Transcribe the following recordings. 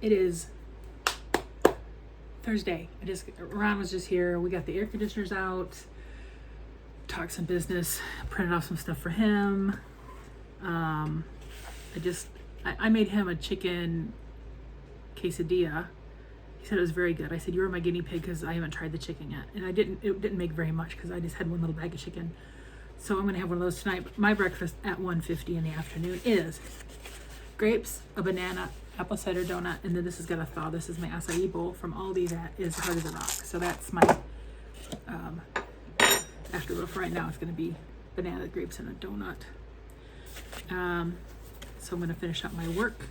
It is Thursday. Ron was just here. We got the air conditioners out, talked some business, printed off some stuff for him. I made him a chicken quesadilla. He said it was very good. I said, you were my guinea pig because I haven't tried the chicken yet. And it didn't make very much because I just had one little bag of chicken. So I'm going to have one of those tonight. But my breakfast at 1:50 in the afternoon is grapes, a banana, apple cider donut, and then this is gonna thaw. This is my acai bowl from Aldi that is hard as a rock. So that's my afternoon. For right now, it's gonna be banana, grapes, and a donut. So I'm gonna finish up my work,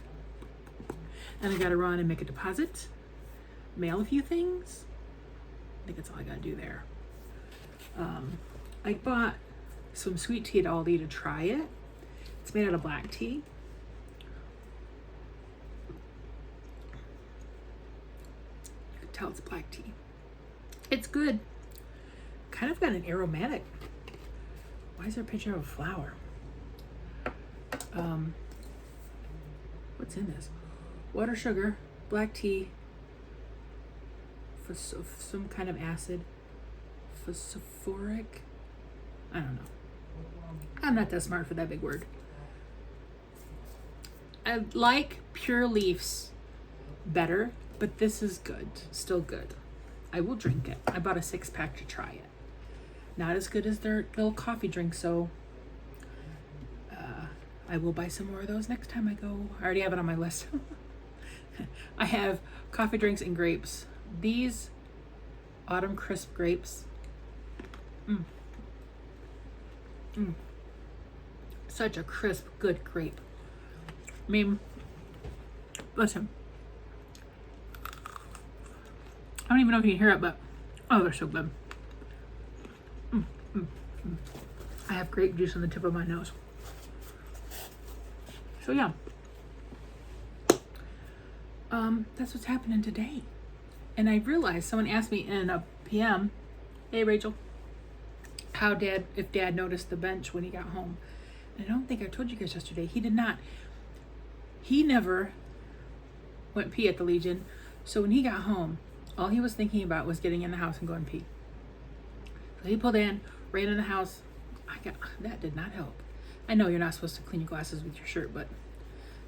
and I gotta run and make a deposit, mail a few things. I think that's all I gotta do there. I bought some sweet tea at Aldi to try it. It's made out of black tea. Tell it's black tea. It's good. Kind of got an aromatic. Why is there a picture of a flower? What's in this? Water, sugar, black tea, some kind of acid, phosphoric. I don't know. I'm not that smart for that big word. I like Pure Leafs better, but this is good, still good. I will drink it. I bought a 6-pack to try it. Not as good as their little coffee drink, so I will buy some more of those next time I go. I already have it on my list. I have coffee drinks and grapes. These Autumn Crisp grapes. Such a crisp, good grape. I mean, listen. I don't even know if you can hear it, but oh, they're so good. I have grape juice on the tip of my nose. So yeah, that's what's happening today. And I realized someone asked me in a PM, "Hey Rachel, if Dad noticed the bench when he got home?" And I don't think I told you guys yesterday. He did not. He never went pee at the Legion. So when he got home, all he was thinking about was getting in the house and going pee. So he pulled in, ran in the house. That did not help. I know you're not supposed to clean your glasses with your shirt, but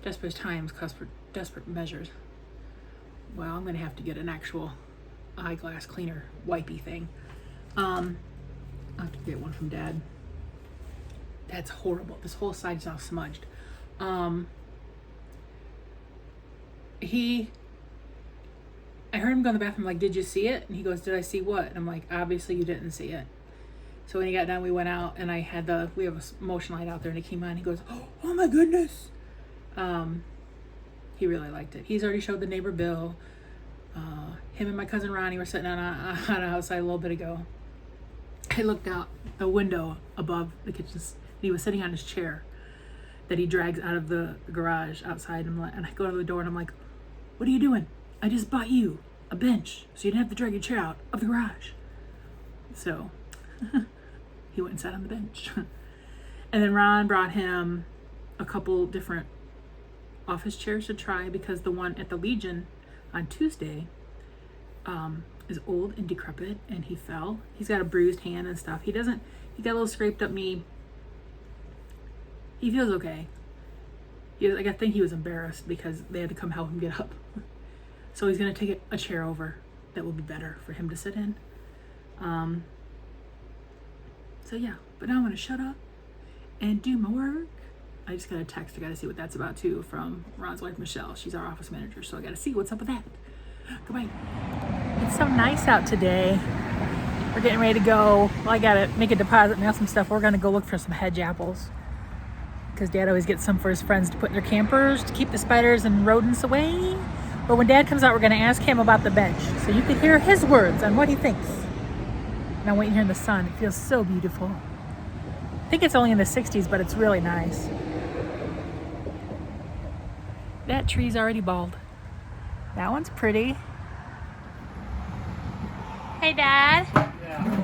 desperate times cause for desperate measures. Well, I'm gonna have to get an actual eyeglass cleaner wipey thing. I'll have to get one from Dad. That's horrible. This whole side's now smudged. I heard him go in the bathroom, like, "Did you see it?" And he goes, "Did I see what?" And I'm like, "Obviously you didn't see it." So when he got done, we went out, and we have a motion light out there, and it came on. He goes, "Oh my goodness." He really liked it. He's already showed the neighbor Bill. Him and my cousin Ronnie were sitting on outside a little bit ago. I looked out the window above the kitchen, and he was sitting on his chair that he drags out of the garage outside. And I go to the door, and I'm like, "What are you doing? I just bought you a bench so you didn't have to drag your chair out of the garage." So he went and sat on the bench. And then Ron brought him a couple different office chairs to try, because the one at the Legion on Tuesday is old and decrepit, and he fell. He's got a bruised hand and stuff. He got a little scraped up knee. He feels okay. I think he was embarrassed because they had to come help him get up. So he's going to take a chair over that will be better for him to sit in. So yeah, but now I'm going to shut up and do my work. I just got a text. I got to see what that's about too, from Ron's wife, Michelle. She's our office manager. So I got to see what's up with that. Goodbye. It's so nice out today. We're getting ready to go. Well, I got to make a deposit, mail some stuff. We're going to go look for some hedge apples, because Dad always gets some for his friends to put in their campers to keep the spiders and rodents away. But when Dad comes out, we're going to ask him about the bench, so you can hear his words on what he thinks. And I'm waiting here in the sun. It feels so beautiful. I think it's only in the 60s, but it's really nice. That tree's already bald. That one's pretty. Hey, Dad. Yeah.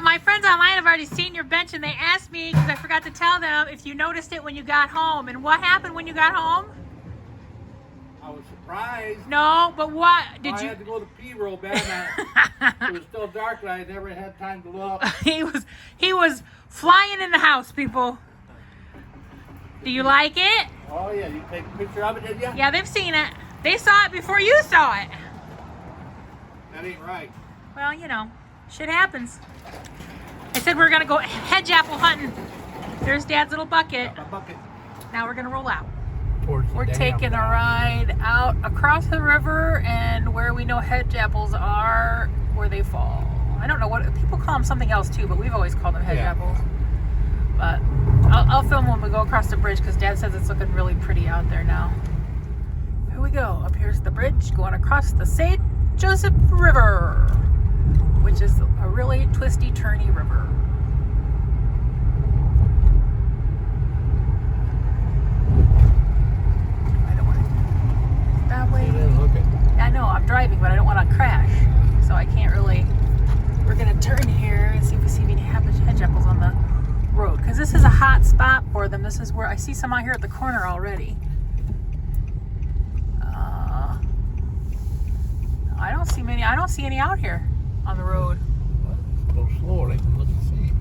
My friends online have already seen your bench, and they asked me, because I forgot to tell them, if you noticed it when you got home. And what happened when you got home? I was surprised. No, but what did I you? had to go to pee real bad. It was still dark, and I never had time to look. he was flying in the house, people. Do you like it? Oh yeah, you take a picture of it, did you? Yeah, they've seen it. They saw it before you saw it. That ain't right. Well, you know, shit happens. I said we're gonna go hedge apple hunting. There's Dad's little bucket. Got my bucket. Now we're gonna roll out. Towards the We're dam taking a now. ride out across the river and where we know hedge apples are, where they fall. I don't know what people call them, something else too, but we've always called them hedge Yeah. apples. But I'll film when we go across the bridge because Dad says it's looking really pretty out there now. Here we go. Up here's the bridge going across the St. Joseph River, which is a really twisty, turny river. I don't want to that way. Look at I know I'm driving, but I don't want to crash, so I can't really. We're gonna turn here and see if we see any hedge apples on the road, because this is a hot spot for them. This is where I see some out here at the corner already. I don't see many. I don't see any out here on the road. Go slower. I can look and see.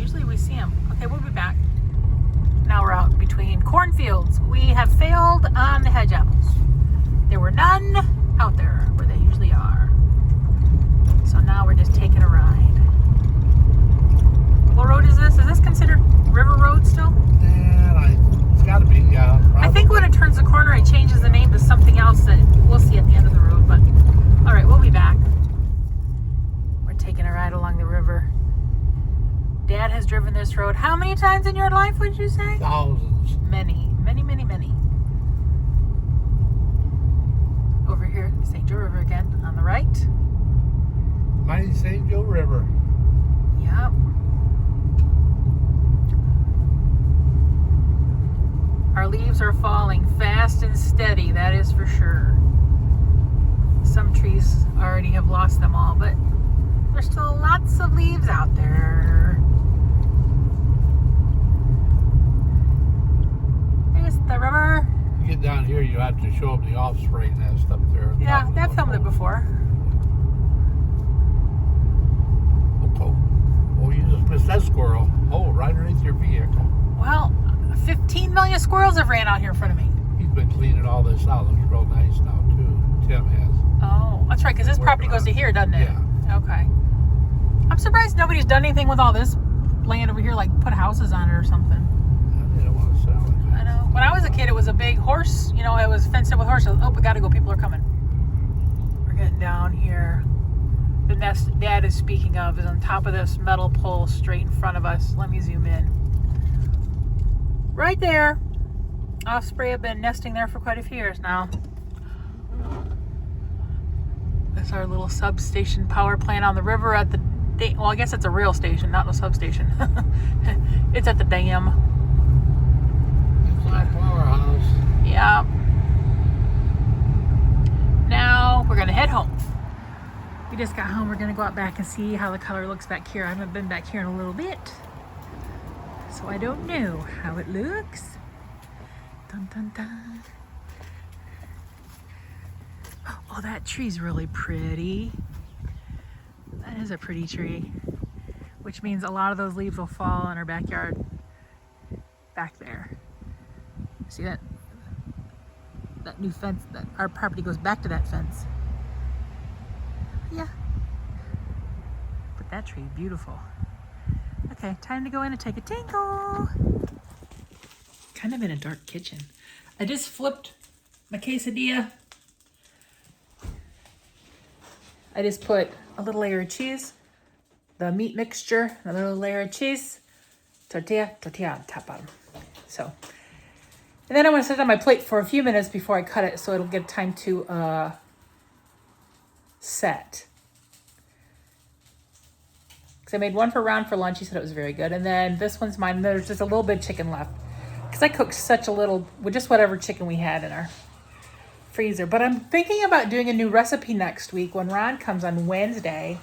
Usually we see them. Okay, we'll be back. Now we're out between cornfields. We have failed on the hedge apples. There were none out there where they usually are. So now we're just taking a ride. What road is this? Is this considered River Road still? It's got to be, yeah. I think when it turns the corner, it changes the name to something else that we'll see at the end of the road. But all right, we'll be back. We're taking a ride along the river. Dad has driven this road how many times in your life, would you say? Thousands. Many, many, many, many. Over here, St. Joe River again on the right. Mighty St. Joe River. Yep. Our leaves are falling fast and steady, that is for sure. Some trees already have lost them all, but there's still lots of leaves out there. There's the river. You get down here, you have to show them the offspring nest up there. Yeah, they've filmed it before. Oh, you just missed that squirrel. Oh, right underneath your vehicle. Well, 15 million squirrels have ran out here in front of me. He's been cleaning all this out. Looks real nice now, too. Tim has. Oh, that's right, because this property goes to here, doesn't it? Yeah. Okay. I'm surprised nobody's done anything with all this land over here, like put houses on it or something. They don't want to sell it. I know. When I was a kid, it was a big horse, you know, it was fenced in with horses. Oh, we gotta go, people are coming. We're getting down here. The nest Dad is speaking of is on top of this metal pole straight in front of us. Let me zoom in. Right there. Osprey have been nesting there for quite a few years now. That's our little substation power plant on the river at the dam. Well, I guess it's a rail station, not a substation. It's at the dam. It's our powerhouse. Yeah. Now we're gonna head home. We just got home. We're gonna go out back and see how the color looks back here. I haven't been back here in a little bit, so I don't know how it looks. Dun dun dun. Oh, that tree's really pretty. That is a pretty tree, which means a lot of those leaves will fall in our backyard back there. See that? That new fence, that our property goes back to that fence. Yeah. But that tree, beautiful. Okay, time to go in and take a tinkle. Kind of in a dark kitchen. I just flipped my quesadilla. I just put a little layer of cheese, the meat mixture, a little layer of cheese, tortilla on top of them. So, and then I'm gonna set it on my plate for a few minutes before I cut it so it'll get time to set. Because I made one for Ron for lunch, he said it was very good. And then this one's mine, there's just a little bit of chicken left. Because I cooked such a little, with just whatever chicken we had in our freezer. But I'm thinking about doing a new recipe next week when Ron comes on Wednesday.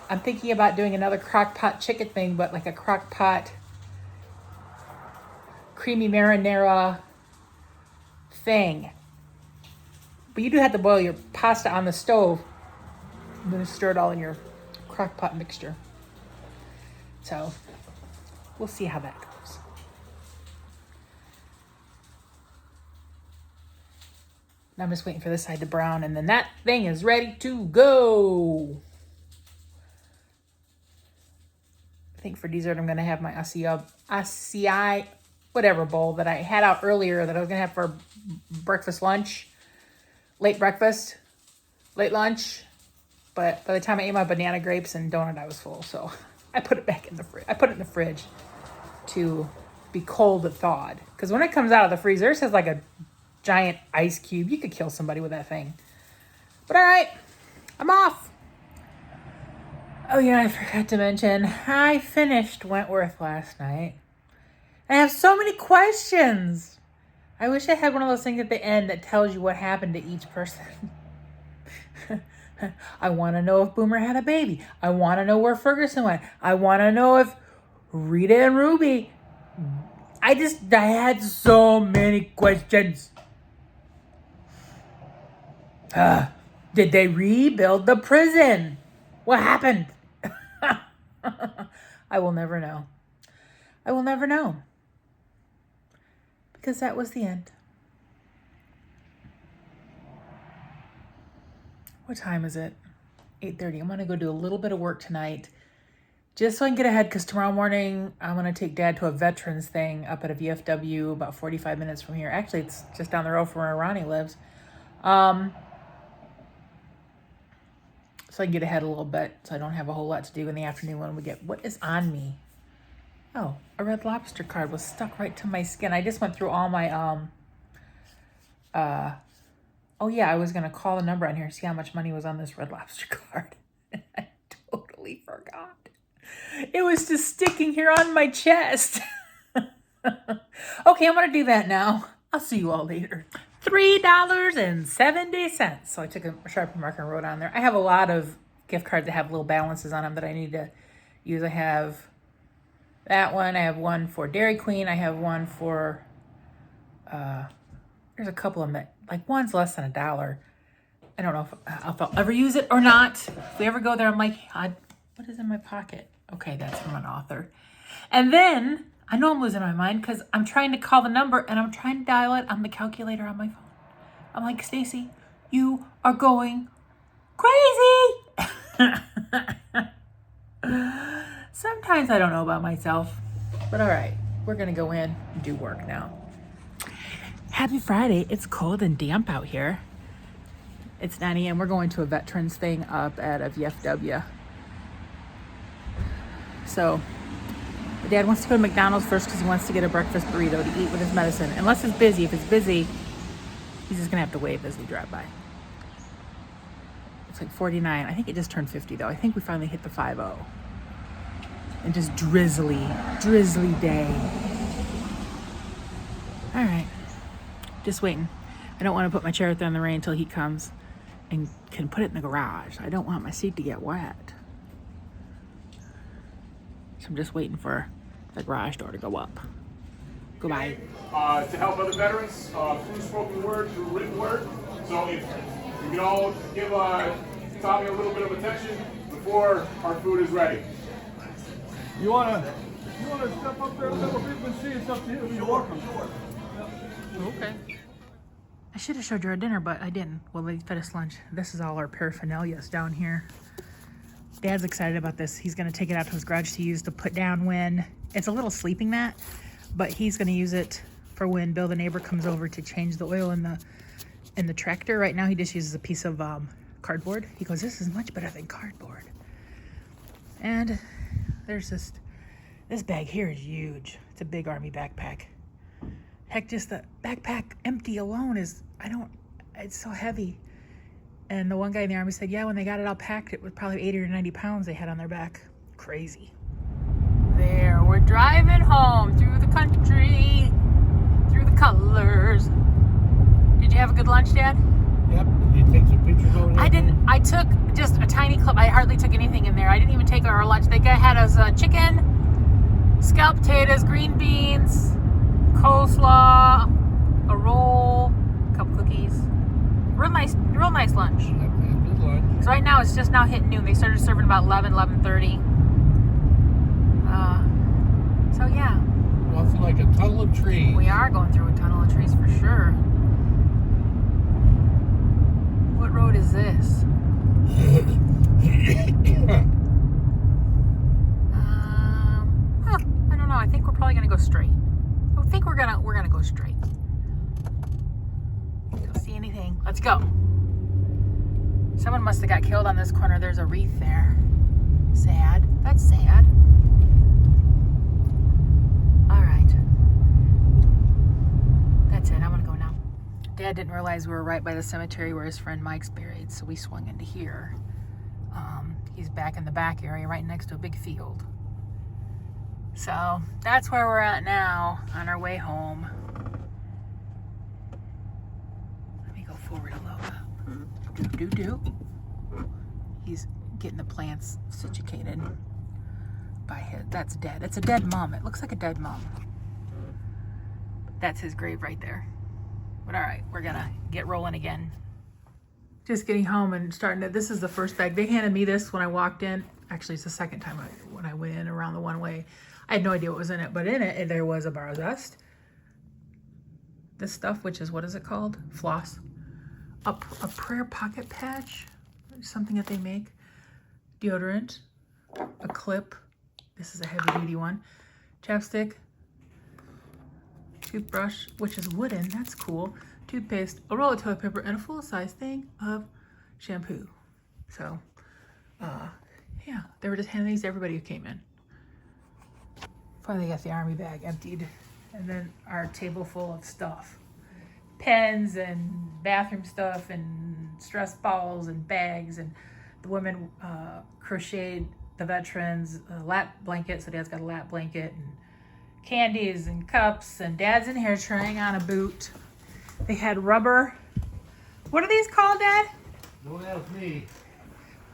I'm thinking about doing another crock pot chicken thing, but like a crock pot creamy marinara thing. But you do have to boil your pasta on the stove. I'm going to stir it all in your crock pot mixture. So we'll see how that goes. Now I'm just waiting for this side to brown, and then that thing is ready to go. I think for dessert I'm going to have my acai whatever bowl that I had out earlier that I was going to have for late breakfast, late lunch. But by the time I ate my banana grapes and donut, I was full. So I put it back in the fridge. I put it in the fridge to be cold thawed. Because when it comes out of the freezer, it says like a giant ice cube. You could kill somebody with that thing. But all right, I'm off. Oh yeah, I forgot to mention, I finished Wentworth last night. I have so many questions. I wish I had one of those things at the end that tells you what happened to each person. I want to know if Boomer had a baby. I want to know where Ferguson went. I want to know if Rita and Ruby. I had so many questions. Did they rebuild the prison? What happened? I will never know. I will never know. Because that was the end. What time is it? 8:30. I'm going to go do a little bit of work tonight just so I can get ahead, because tomorrow morning I'm going to take Dad to a veterans thing up at a VFW about 45 minutes from here. Actually, it's just down the road from where Ronnie lives. So I can get ahead a little bit so I don't have a whole lot to do in the afternoon when we get... What is on me? Oh, a Red Lobster card was stuck right to my skin. I just went through all my... Oh yeah, I was going to call the number on here and see how much money was on this Red Lobster card. I totally forgot. It was just sticking here on my chest. Okay, I'm going to do that now. I'll see you all later. $3.70. So I took a Sharpie marker and wrote on there. I have a lot of gift cards that have little balances on them that I need to use. I have that one. I have one for Dairy Queen. I have one for... there's a couple of them that... Like, one's less than $1. I don't know if I'll ever use it or not. If we ever go there, I'm like, what is in my pocket? Okay, that's from an author. And then, I know I'm losing my mind because I'm trying to call the number and I'm trying to dial it on the calculator on my phone. I'm like, Stacy, you are going crazy. Sometimes I don't know about myself. But all right, we're going to go in and do work now. Happy Friday. It's cold and damp out here. It's 9 a.m. We're going to a veterans thing up at a VFW. So, my dad wants to go to McDonald's first because he wants to get a breakfast burrito to eat with his medicine. Unless it's busy. If it's busy, he's just going to have to wave as we drive by. It's like 49. I think it just turned 50 though. I think we finally hit the 50. And just drizzly day. All right. Just waiting. I don't want to put my chair out there in the rain until he comes and can put it in the garage. I don't want my seat to get wet. So I'm just waiting for the garage door to go up. Goodbye. To help other veterans through spoken word, through written word. So if you can all give Tommy a little bit of attention before our food is ready. You wanna step up there a little bit and see? It's up to you. You're welcome. Okay. I should have showed you our dinner, but I didn't. Well, they fed us lunch. This is all our paraphernalias down here. Dad's excited about this. He's going to take it out to his garage to use to put down when... It's a little sleeping mat, but he's going to use it for when Bill the neighbor comes over to change the oil in the tractor. Right now, he just uses a piece of cardboard. He goes, this is much better than cardboard. And there's this bag here is huge. It's a big army backpack. Heck, just the backpack empty alone is, it's so heavy. And the one guy in the army said, yeah, when they got it all packed, it was probably 80 or 90 pounds they had on their back. Crazy. There, we're driving home through the country, through the colors. Did you have a good lunch, Dad? Yep. Did you take some pictures over there? I didn't. I took just a tiny clip. I hardly took anything in there. I didn't even take our lunch. The guy had us chicken, scalloped potatoes, green beans, coleslaw, a roll, a couple cookies, Real nice lunch. Good lunch. So right now it's just now hitting noon. They started serving about 11:30. So yeah, Well, it's like a tunnel of trees. we are going through a tunnel of trees for sure. What road is this? I don't know. I think we're probably gonna go straight. I think we're gonna go straight. Don't see anything. Let's go. Someone must have got killed on this corner. There's a wreath there. Sad. That's sad. All right. That's it. I'm gonna go now. Dad didn't realize we were right by the cemetery where his friend Mike's buried, so we swung into here. He's back in the back area right next to a big field. So that's where we're at now on our way home. Let me go forward a little bit. He's getting the plants situated by his, that's dead. It's a dead mom. It looks like a dead mom. That's his grave right there. But all right, we're gonna get rolling again. Just getting home and starting to, this is the first bag. They handed me this when I walked in. Actually, it's the second time when I went in around the one way. I had no idea what was in it, but in it, there was a bar zest. This stuff, which is, what is it called? Floss. A prayer pocket patch, something that they make. Deodorant, a clip. This is a heavy duty one. Chapstick, toothbrush, which is wooden, that's cool. Toothpaste, a roll of toilet paper, and a full-size thing of shampoo. So, yeah, they were just handing these to everybody who came in. Finally got the army bag emptied. And then our table full of stuff. Pens and bathroom stuff and stress balls and bags. And the women crocheted the veterans a lap blanket, so Dad's got a lap blanket. And candies and cups. And Dad's in here trying on a boot. They had rubber. What are these called, Dad? Don't ask me.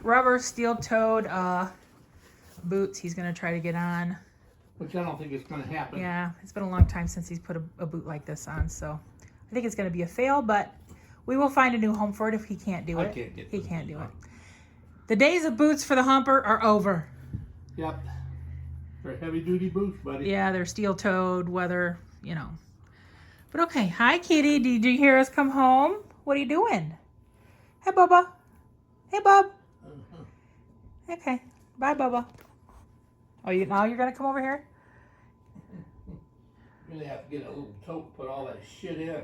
Rubber steel-toed boots he's going to try to get on. Which I don't think it's going to happen. Yeah, it's been a long time since he's put a boot like this on, so I think it's going to be a fail, but we will find a new home for it if he can't do it. He can't do it. The days of boots for the humper are over. Yep. They're heavy-duty boots, buddy. Yeah, they're steel-toed, weather, you know. But okay, hi, kitty. Did you hear us come home? What are you doing? Hey, Bubba. Hey, Bub. Okay, bye, Bubba. Oh, now you're going to come over here? Really have to get a little tote, put all that shit in.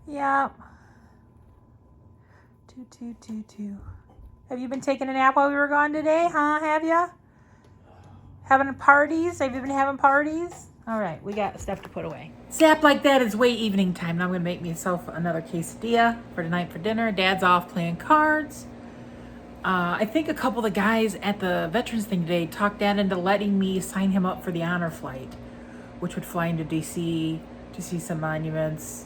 Yep. Two. Have you been taking a nap while we were gone today, huh? Have you? Having parties? Have you been having parties? All right, we got stuff to put away. Snap like that is way evening time. Now I'm going to make myself another quesadilla for tonight for dinner. Dad's off playing cards. I think a couple of the guys at the veterans thing today talked Dad into letting me sign him up for the honor flight, which would fly into DC to see some monuments,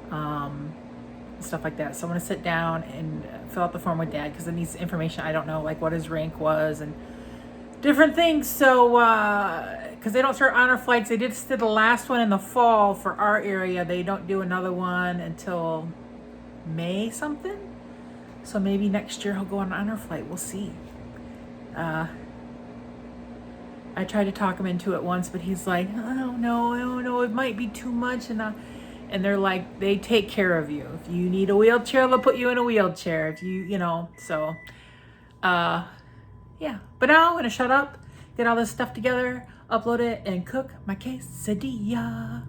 stuff like that. So I'm going to sit down and fill out the form with Dad because it needs information I don't know, like what his rank was and different things. So, because they don't start honor flights, they did the last one in the fall for our area. They don't do another one until May something. So maybe next year he'll go on an honor flight. We'll see. I tried to talk him into it once, but he's like, I don't know, it might be too much. And they're like, they take care of you. If you need a wheelchair, they'll put you in a wheelchair. If you know, so, yeah. But now I'm going to shut up, get all this stuff together, upload it, and cook my quesadilla.